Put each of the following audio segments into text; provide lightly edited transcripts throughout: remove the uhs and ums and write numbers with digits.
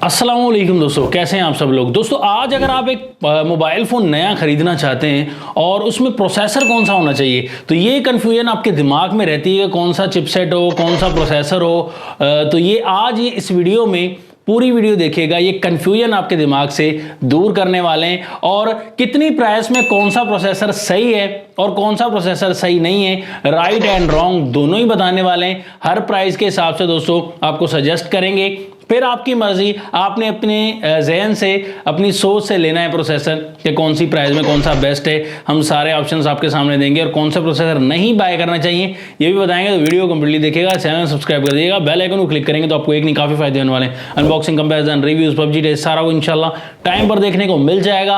अस्सलामुअलैकुम दोस्तों, कैसे हैं आप सब लोग। दोस्तों आज अगर आप एक मोबाइल फ़ोन नया ख़रीदना चाहते हैं और उसमें प्रोसेसर कौन सा होना चाहिए, तो ये कन्फ्यूजन आपके दिमाग में रहती है, कौन सा चिपसेट हो, कौन सा प्रोसेसर हो। तो ये आज ये इस वीडियो में पूरी वीडियो देखिएगा, ये कन्फ्यूजन आपके दिमाग से दूर करने वाले हैं और कितनी प्राइस में कौन सा प्रोसेसर सही है और कौन सा प्रोसेसर सही नहीं है, राइट एंड रॉन्ग दोनों ही बताने वाले हैं। हर प्राइस के हिसाब से दोस्तों आपको सजेस्ट करेंगे, फिर आपकी मर्जी, आपने अपने जहन से अपनी सोच से लेना है प्रोसेसर कि कौन सी प्राइस में कौन सा बेस्ट है। हम सारे ऑप्शंस आपके सामने देंगे और कौन सा प्रोसेसर नहीं बाय करना चाहिए ये भी बताएंगे। तो वीडियो कंप्लीटली देखिएगा, चैनल सब्सक्राइब कर दीजिएगा, बेल आइकन को क्लिक करेंगे तो आपको एक नहीं काफी फायदे होने वाले हैं। Unboxing, comparison, reviews, PUBG test सारा कुछ इंशाल्लाह टाइम पर देखने को मिल जाएगा।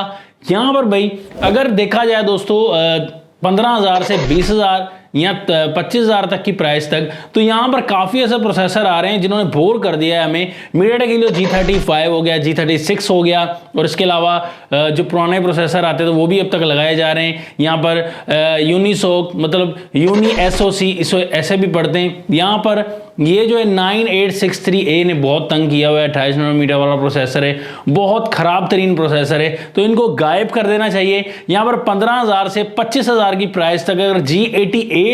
यहाँ पर भाई अगर देखा जाए दोस्तों 15,000 से 20,000 या 25,000 तक की प्राइस तक, तो यहाँ पर काफ़ी ऐसे प्रोसेसर आ रहे हैं जिन्होंने बोर कर दिया है हमें। मीडियाटेक हीलियो G35 हो गया, G36 हो गया और इसके अलावा जो पुराने प्रोसेसर आते थे वो भी अब तक लगाए जा रहे हैं। यहाँ पर यूनिसोक मतलब यूनी SoC इसको ऐसे भी पढ़ते हैं। यहाँ पर ये जो है 9863A ने बहुत तंग किया हुआ है, 28 नैनोमीटर वाला प्रोसेसर है, बहुत ख़राब तरीन प्रोसेसर है, तो इनको गायब कर देना चाहिए। यहाँ पर 15,000 से 25,000 की प्राइस तक अगर G88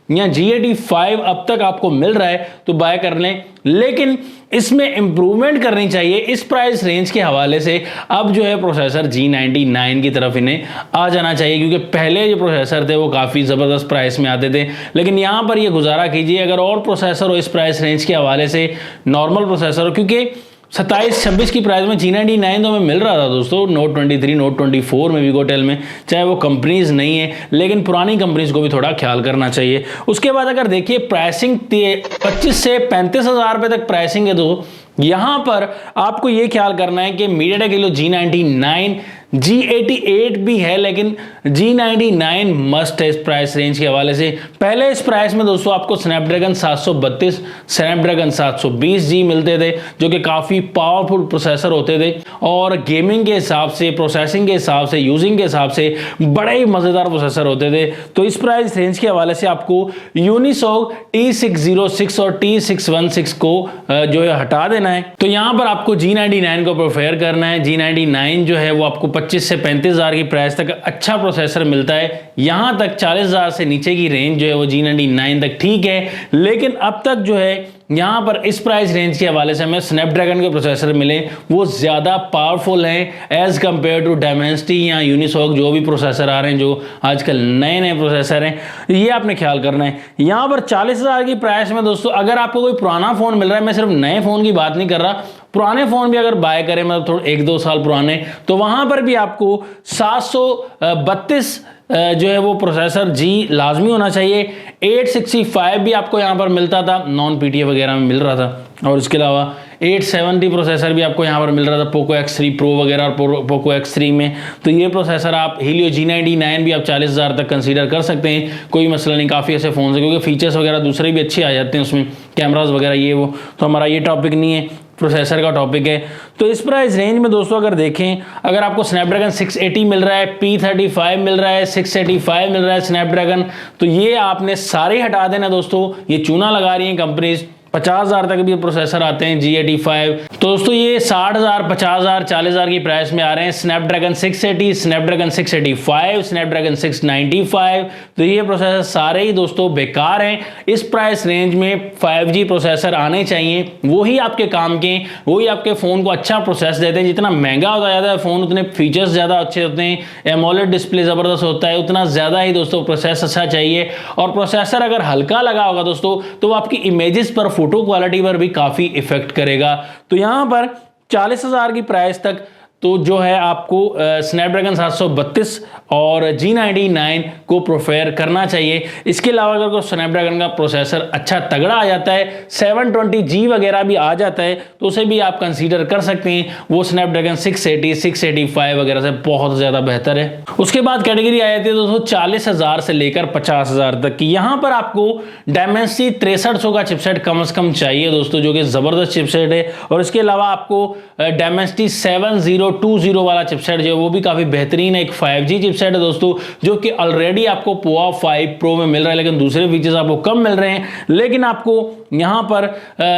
या G85 अब तक आपको मिल रहा है तो बाय कर लें, लेकिन इसमें इंप्रूवमेंट करनी चाहिए। इस प्राइस रेंज के हवाले से अब जो है प्रोसेसर G99 की तरफ इन्हें आ जाना चाहिए, क्योंकि पहले जो प्रोसेसर थे वो काफ़ी ज़बरदस्त प्राइस में आते थे। लेकिन यहाँ पर ये गुजारा कीजिए अगर और प्रोसेसर हो इस प्राइस रेंज के हवाले से, नॉर्मल प्रोसेसर हो, क्योंकि 27-26 की प्राइस में G99 तो हमें मिल रहा था दोस्तों, नोट 23, नोट 24 में, वीगोटेल में, चाहे वो कंपनीज नहीं है, लेकिन पुरानी कंपनीज को भी थोड़ा ख्याल करना चाहिए। उसके बाद अगर देखिए प्राइसिंग 25 से 35,000 रुपये तक प्राइसिंग है, तो यहाँ पर आपको ये ख्याल करना है कि मीडियाटेक हीलियो G99, G88 भी है, लेकिन G99 मस्ट है इस प्राइस रेंज के हवाले से। पहले इस प्राइस में दोस्तों आपको स्नैपड्रैगन 732, स्नैपड्रैगन 720G मिलते थे, जो कि काफ़ी पावरफुल प्रोसेसर होते थे और गेमिंग के हिसाब से, प्रोसेसिंग के हिसाब से, यूजिंग के हिसाब से बड़े ही मज़ेदार प्रोसेसर होते थे। तो इस प्राइस रेंज के हवाले से आपको यूनिसोक T606 और T616 को जो है हटा देना है। तो यहाँ पर आपको G99 को प्रेफर करना है। G99 जो है वो आपको 25 से 35,000 की प्राइस तक अच्छा प्रोसेसर मिलता है। यहाँ तक 40,000 से नीचे की रेंज जो है वो G99 तक ठीक है, लेकिन अब तक जो है यहाँ पर इस प्राइस रेंज के हवाले से हमें स्नैपड्रैगन के प्रोसेसर मिले, वो ज़्यादा पावरफुल हैं एज़ कम्पेयर टू डायमेंसिटी या यूनिसोक, जो भी प्रोसेसर आ रहे हैं, जो आजकल नए नए प्रोसेसर हैं, ये आपने ख्याल करना है। यहाँ पर 40,000 की प्राइस में दोस्तों अगर आपको कोई पुराना फ़ोन मिल रहा है, मैं सिर्फ नए फ़ोन की बात नहीं कर रहा, पुराने फ़ोन भी अगर बाय करें, मतलब थोड़ा 1-2 साल पुराने, तो वहाँ पर भी आपको 732 जो है वो प्रोसेसर G लाजमी होना चाहिए। 865 भी आपको यहाँ पर मिलता था, नॉन PTA वगैरह में मिल रहा था, और इसके अलावा 870 प्रोसेसर भी आपको यहाँ पर मिल रहा था पोको X3 Pro वगैरह और पोको X3 में। तो ये प्रोसेसर आप हीलियो G99 भी आप 40,000 तक कंसीडर कर सकते हैं, कोई मसला नहीं। काफ़ी ऐसे फ़ोन है क्योंकि फीचर्स वगैरह दूसरे भी अच्छे आ जाते हैं उसमें, कैमराज वगैरह ये वो, तो हमारा ये टॉपिक नहीं है, प्रोसेसर का टॉपिक है। तो इस प्राइस रेंज में दोस्तों अगर देखें, अगर आपको स्नैपड्रैगन 680 मिल रहा है, P35 मिल रहा है, 685 मिल रहा है स्नैपड्रैगन, तो ये आपने सारे हटा देना दोस्तों। ये चूना लगा रही है कंपनीज। 50,000 तक भी प्रोसेसर आते हैं G85, तो दोस्तों ये 60,000, 50,000, 40,000 की प्राइस में आ रहे हैं। स्नैपड्रैगन 680, स्नैपड्रैगन 685, स्नैपड्रैगन 695, तो ये प्रोसेसर सारे ही दोस्तों बेकार हैं। इस प्राइस रेंज में 5G प्रोसेसर आने चाहिए, वही आपके काम के, वही आपके फ़ोन को अच्छा प्रोसेस देते हैं। जितना महंगा होता जाता है फ़ोन, उतने फीचर्स ज़्यादा अच्छे होते हैं, एमोलेड डिस्प्ले ज़बरदस्त होता है, उतना ज़्यादा ही दोस्तों प्रोसेस अच्छा चाहिए। और प्रोसेसर अगर हल्का लगा होगा दोस्तों, तो वो आपकी इमेजेस पर, फोटो क्वालिटी पर भी काफी इफेक्ट करेगा। तो यहां पर 40,000 की प्राइस तक तो जो है आपको स्नैपड्रैगन 732 और G99 को प्रेफर करना चाहिए। इसके अलावा अगर कोई स्नैपड्रैगन का प्रोसेसर अच्छा तगड़ा आ जाता है, 720G वगैरह भी आ जाता है, तो उसे भी आप कंसीडर कर सकते हैं। वो स्नैपड्रैगन 680, 685 वगैरह से बहुत ज़्यादा बेहतर है। उसके बाद कैटेगरी आ जाती है दोस्तों 40,000 से लेकर 50,000 तक की। यहाँ पर आपको डायमेंसिटी 6300 का चिपसेट कम से कम चाहिए दोस्तों, जो कि ज़बरदस्त चिपसेट है। और इसके अलावा आपको डायमेंसिटी 7020 वाला चिपसेट जो है वो भी काफ़ी बेहतरीन है, एक 5G चिपसेट है दोस्तों, जो कि ऑलरेडी आपको पोआ 5 Pro में मिल रहा है, लेकिन दूसरे फीचर्स आपको कम मिल रहे हैं। लेकिन आपको यहाँ पर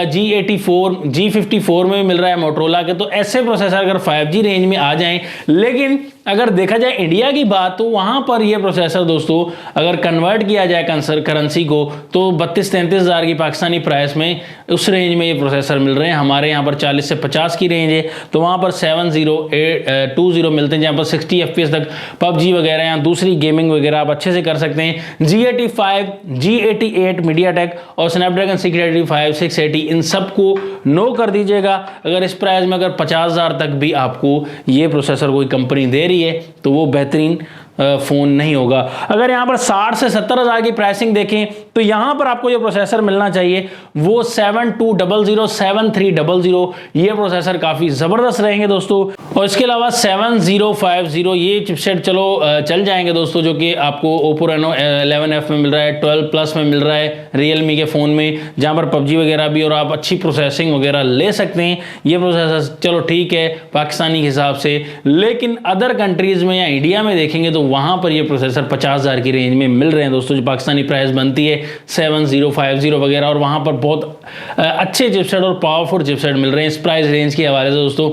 G54 में भी मिल रहा है मोटरोला के। तो ऐसे प्रोसेसर अगर 5G रेंज में आ जाएं, लेकिन अगर देखा जाए इंडिया की बात, तो वहाँ पर ये प्रोसेसर दोस्तों अगर कन्वर्ट किया जाए करेंसी को, तो 32-33 हज़ार की पाकिस्तानी प्राइस में उस रेंज में ये प्रोसेसर मिल रहे हैं। हमारे यहाँ पर 40 से 50 की रेंज है, तो वहाँ पर 7020 मिलते हैं, जहाँ पर 60 FPS तक PUBG वगैरह या दूसरी गेमिंग वगैरह आप अच्छे से कर सकते हैं। G85, G88 मीडियाटेक और स्नैपड्रैगन 685, 680 इन सबको नो कर दीजिएगा। अगर इस प्राइस में अगर 50,000 तक भी आपको ये प्रोसेसर कोई कंपनी दे रही है, तो वो बेहतरीन फ़ोन नहीं होगा। अगर यहाँ पर 60 से 70 हज़ार की प्राइसिंग देखें, तो यहाँ पर आपको जो प्रोसेसर मिलना चाहिए वो 7200, 7300, ये प्रोसेसर काफ़ी ज़बरदस्त रहेंगे दोस्तों। और इसके अलावा 7050 ये चिपसेट चलो चल जाएंगे दोस्तों, जो कि आपको ओप्पो रेनो 11F में मिल रहा है, 12 प्लस में मिल रहा है रियलमी के फ़ोन में, जहाँ पर PUBG वगैरह भी और आप अच्छी प्रोसेसिंग वगैरह ले सकते हैं। ये प्रोसेसर चलो ठीक है पाकिस्तानी के हिसाब से, लेकिन अदर कंट्रीज़ में या इंडिया में देखेंगे तो वहाँ पर ये प्रोसेसर 50,000 की रेंज में मिल रहे हैं दोस्तों, जो पाकिस्तानी प्राइस बनती है 7050 वगैरह। और वहाँ पर बहुत अच्छे चिपसेट और पावरफुल चिपसेट मिल रहे हैं इस प्राइस रेंज के हवाले से दोस्तों।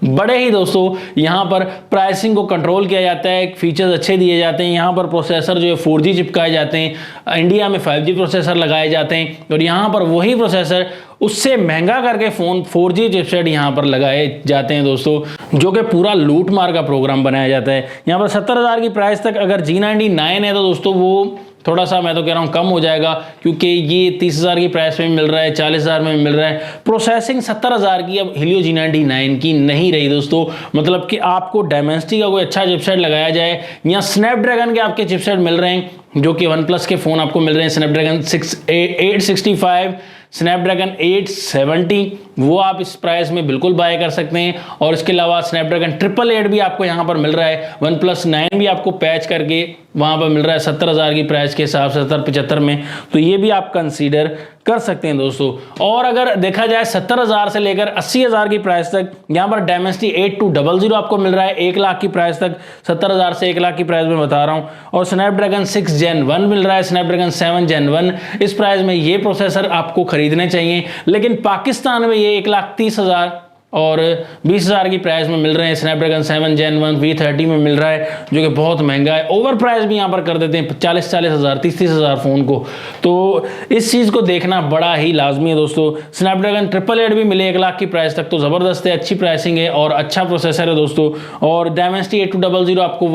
बड़े ही दोस्तों यहाँ पर प्राइसिंग को कंट्रोल किया जाता है, फीचर्स अच्छे दिए जाते हैं। यहाँ पर प्रोसेसर जो है 4G चिपकाए जाते हैं, इंडिया में 5G प्रोसेसर लगाए जाते हैं, और यहाँ पर वही प्रोसेसर उससे महंगा करके फ़ोन 4G चिपसेट यहाँ पर लगाए जाते हैं दोस्तों, जो कि पूरा लूट मार का प्रोग्राम बनाया जाता है। यहाँ पर 70,000 की प्राइस तक अगर G99 है तो दोस्तों वो थोड़ा सा मैं तो कह रहा हूँ कम हो जाएगा, क्योंकि ये 30,000 की प्राइस में मिल रहा है, 40,000 में मिल रहा है। प्रोसेसिंग 70,000 की अब Helio G99 की नहीं रही दोस्तों। मतलब कि आपको डायमेंसिटी का कोई अच्छा चिपसेट लगाया जाए, या स्नैपड्रैगन के आपके चिपसेट मिल रहे हैं, जो कि वन प्लस के फ़ोन आपको मिल रहे हैं, स्नैपड्रैगन 865, स्नैपड्रैगन 870, वो आप इस प्राइस में बिल्कुल बाय कर सकते हैं। और इसके अलावा स्नैपड्रैगन 888 भी आपको यहाँ पर मिल रहा है, वन प्लस 9 भी आपको पैच करके वहाँ पर मिल रहा है 70,000 की प्राइस के हिसाब से, 70-75 में, तो ये भी आप कंसीडर कर सकते हैं दोस्तों। और अगर देखा जाए 70,000 से लेकर 80,000 की प्राइस तक, यहाँ पर डायमेंसिटी 8200 आपको मिल रहा है 1 लाख की प्राइस तक, 70,000 से 1 लाख की प्राइस में बता रहा हूँ। और स्नैपड्रैगन 6 Gen 1 मिल रहा है, स्नैपड्रैगन 7 Gen 1, इस प्राइस में ये प्रोसेसर आपको खरीदने चाहिए। लेकिन पाकिस्तान में ये 1,30,000 और 20,000 की प्राइस में मिल रहे हैं। स्नैपड्रैगन 7 Gen 1 V30 में मिल रहा है, जो कि बहुत महंगा है। ओवर प्राइस भी यहाँ पर कर देते हैं 40,000 हज़ार 30,000 फ़ोन को, तो इस चीज़ को देखना बड़ा ही लाजमी है दोस्तों। स्नैपड्रैगन 888 भी मिले 1 लाख की प्राइस तक, तो ज़बरदस्त है, अच्छी प्राइसिंग है और अच्छा प्रोसेसर है दोस्तों। और डायमेंसिटी 8200 आपको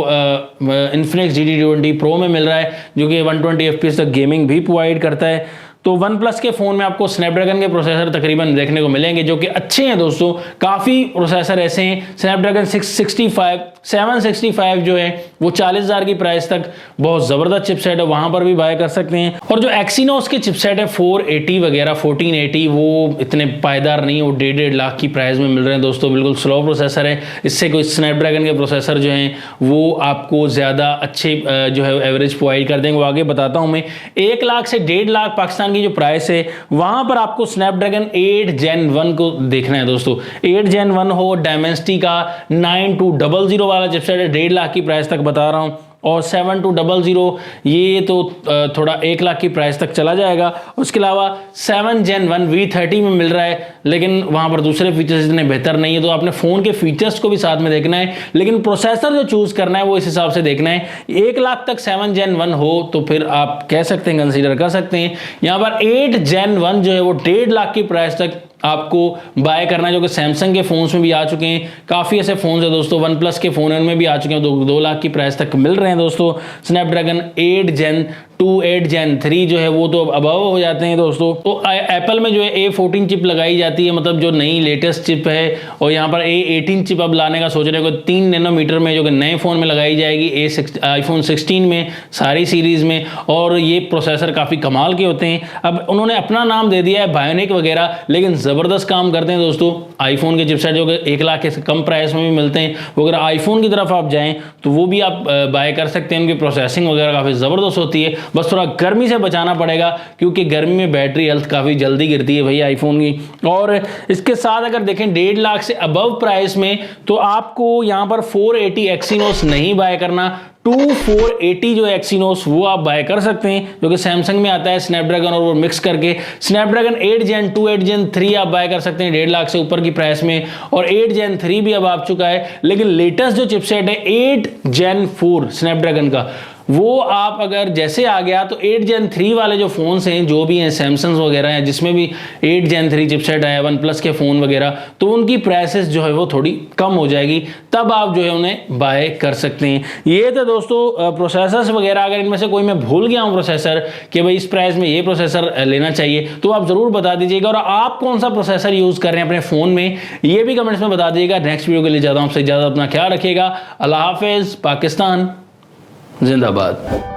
इन्फिनिक्स GT20 Pro में मिल रहा है, जो कि 120 FPS तक गेमिंग भी प्रोवाइड करता है। तो वन प्लस के फ़ोन में आपको स्नैपड्रैगन के प्रोसेसर तकरीबन देखने को मिलेंगे, जो कि अच्छे हैं दोस्तों। काफ़ी प्रोसेसर ऐसे हैं, स्नैपड्रैगन 665, 765 जो है वो 40,000 की प्राइस तक बहुत ज़बरदस्त चिपसेट है, वहाँ पर भी बाय कर सकते हैं। और जो एक्सीनोस के चिपसेट है 480 वगैरह 1480, वो इतने पायदार नहीं है, वो 1.5 लाख की प्राइस में मिल रहे हैं दोस्तों। बिल्कुल स्लो प्रोसेसर है, इससे कोई स्नैपड्रैगन के प्रोसेसर जो हैं वो आपको ज़्यादा अच्छे जो है एवरेज प्रोवाइड कर देंगे, वो आगे बताता हूँ मैं। 1 लाख से 1.5 लाख पाकिस्तान की जो प्राइस है, वहां पर आपको स्नैपड्रैगन 8 Gen 1 को देखना है दोस्तों। 8 Gen 1 हो, डायमेंसिटी का 9200 वाला चिपसेट है, 1.5 लाख की प्राइस तक बता रहा हूं। और 7200 ये तो थोड़ा 1 लाख की प्राइस तक चला जाएगा। उसके अलावा 7 Gen 1 V30 में मिल रहा है, लेकिन वहाँ पर दूसरे फीचर्स इतने बेहतर नहीं है, तो आपने फ़ोन के फीचर्स को भी साथ में देखना है, लेकिन प्रोसेसर जो चूज़ करना है वो इस हिसाब से देखना है। 1 लाख तक 7 Gen 1 हो तो फिर आप कह सकते हैं, कंसीडर कर सकते हैं। यहाँ पर 8 Gen 1 जो है वो 1.5 लाख की प्राइस तक आपको बाय करना है, जो कि सैमसंग के फोन्स में भी आ चुके हैं। काफ़ी ऐसे फोन्स है दोस्तों, वन प्लस के फ़ोन उनमें भी आ चुके हैं, 2 लाख की प्राइस तक मिल रहे हैं दोस्तों। स्नैपड्रैगन 8 Gen 2, 8 Gen 3 जो है वो तो अबव हो जाते हैं दोस्तों। तो एप्पल में जो है A14 चिप लगाई जाती है, मतलब जो नई लेटेस्ट चिप है, और यहाँ पर A18 चिप अब लाने का सोच रहे हैं 3 नैनोमीटर में, जो कि नए फ़ोन में लगाई जाएगी iPhone 16 में, सारी सीरीज़ में। और ये प्रोसेसर काफ़ी कमाल के होते हैं। अब उन्होंने अपना नाम दे दिया है बायोनिक वगैरह, लेकिन ज़बरदस्त काम करते हैं दोस्तों। आईफोन के चिपसेट जो कि 1 लाख के कम प्राइस में भी मिलते हैं, वो अगर आईफोन की तरफ आप जाएँ तो वो भी आप बाय कर सकते हैं। उनकी प्रोसेसिंग वगैरह काफ़ी ज़बरदस्त होती है। बस थोड़ा गर्मी से बचाना पड़ेगा, क्योंकि गर्मी में बैटरी हेल्थ काफ़ी जल्दी गिरती है भाई आईफोन की। और इसके साथ अगर देखें 1.5 लाख से अबव प्राइस में, तो आपको यहाँ पर 480 एक्सीनोस नहीं बाय करना, 2480 जो एक्सीनोस वो आप बाय कर सकते हैं, जो कि सैमसंग में आता है स्नैपड्रैगन और वो मिक्स करके। स्नैपड्रैगन 8 Gen 2, 8 Gen 3 आप बाय कर सकते हैं 1.5 लाख से ऊपर की प्राइस में, और 8 Gen 3 भी अब आ चुका है। लेकिन लेटेस्ट जो चिपसेट है 8 Gen 4 स्नैपड्रैगन का, वो आप अगर जैसे आ गया तो 8 Gen 3 वाले जो फोन्स हैं, जो भी हैं सैमसंग वगैरह हैं जिसमें भी 8 Gen 3 चिपसेट है, वन प्लस के फोन वगैरह, तो उनकी प्राइसेस जो है वो थोड़ी कम हो जाएगी, तब आप जो है उन्हें बाय कर सकते हैं। ये तो दोस्तों प्रोसेसर्स वगैरह, अगर इनमें से कोई मैं भूल गया हूँ प्रोसेसर कि भाई इस प्राइस में ये प्रोसेसर लेना चाहिए, तो आप जरूर बता दीजिएगा। और आप कौन सा प्रोसेसर यूज कर रहे हैं अपने फोन में, ये भी कमेंट्स में बता दीजिएगा। नेक्स्ट वीडियो के लिए ज़्यादा आपसे ज़्यादा अपना ख्याल रखिएगा। अल्लाह हाफिज़। पाकिस्तान जिंदाबाद।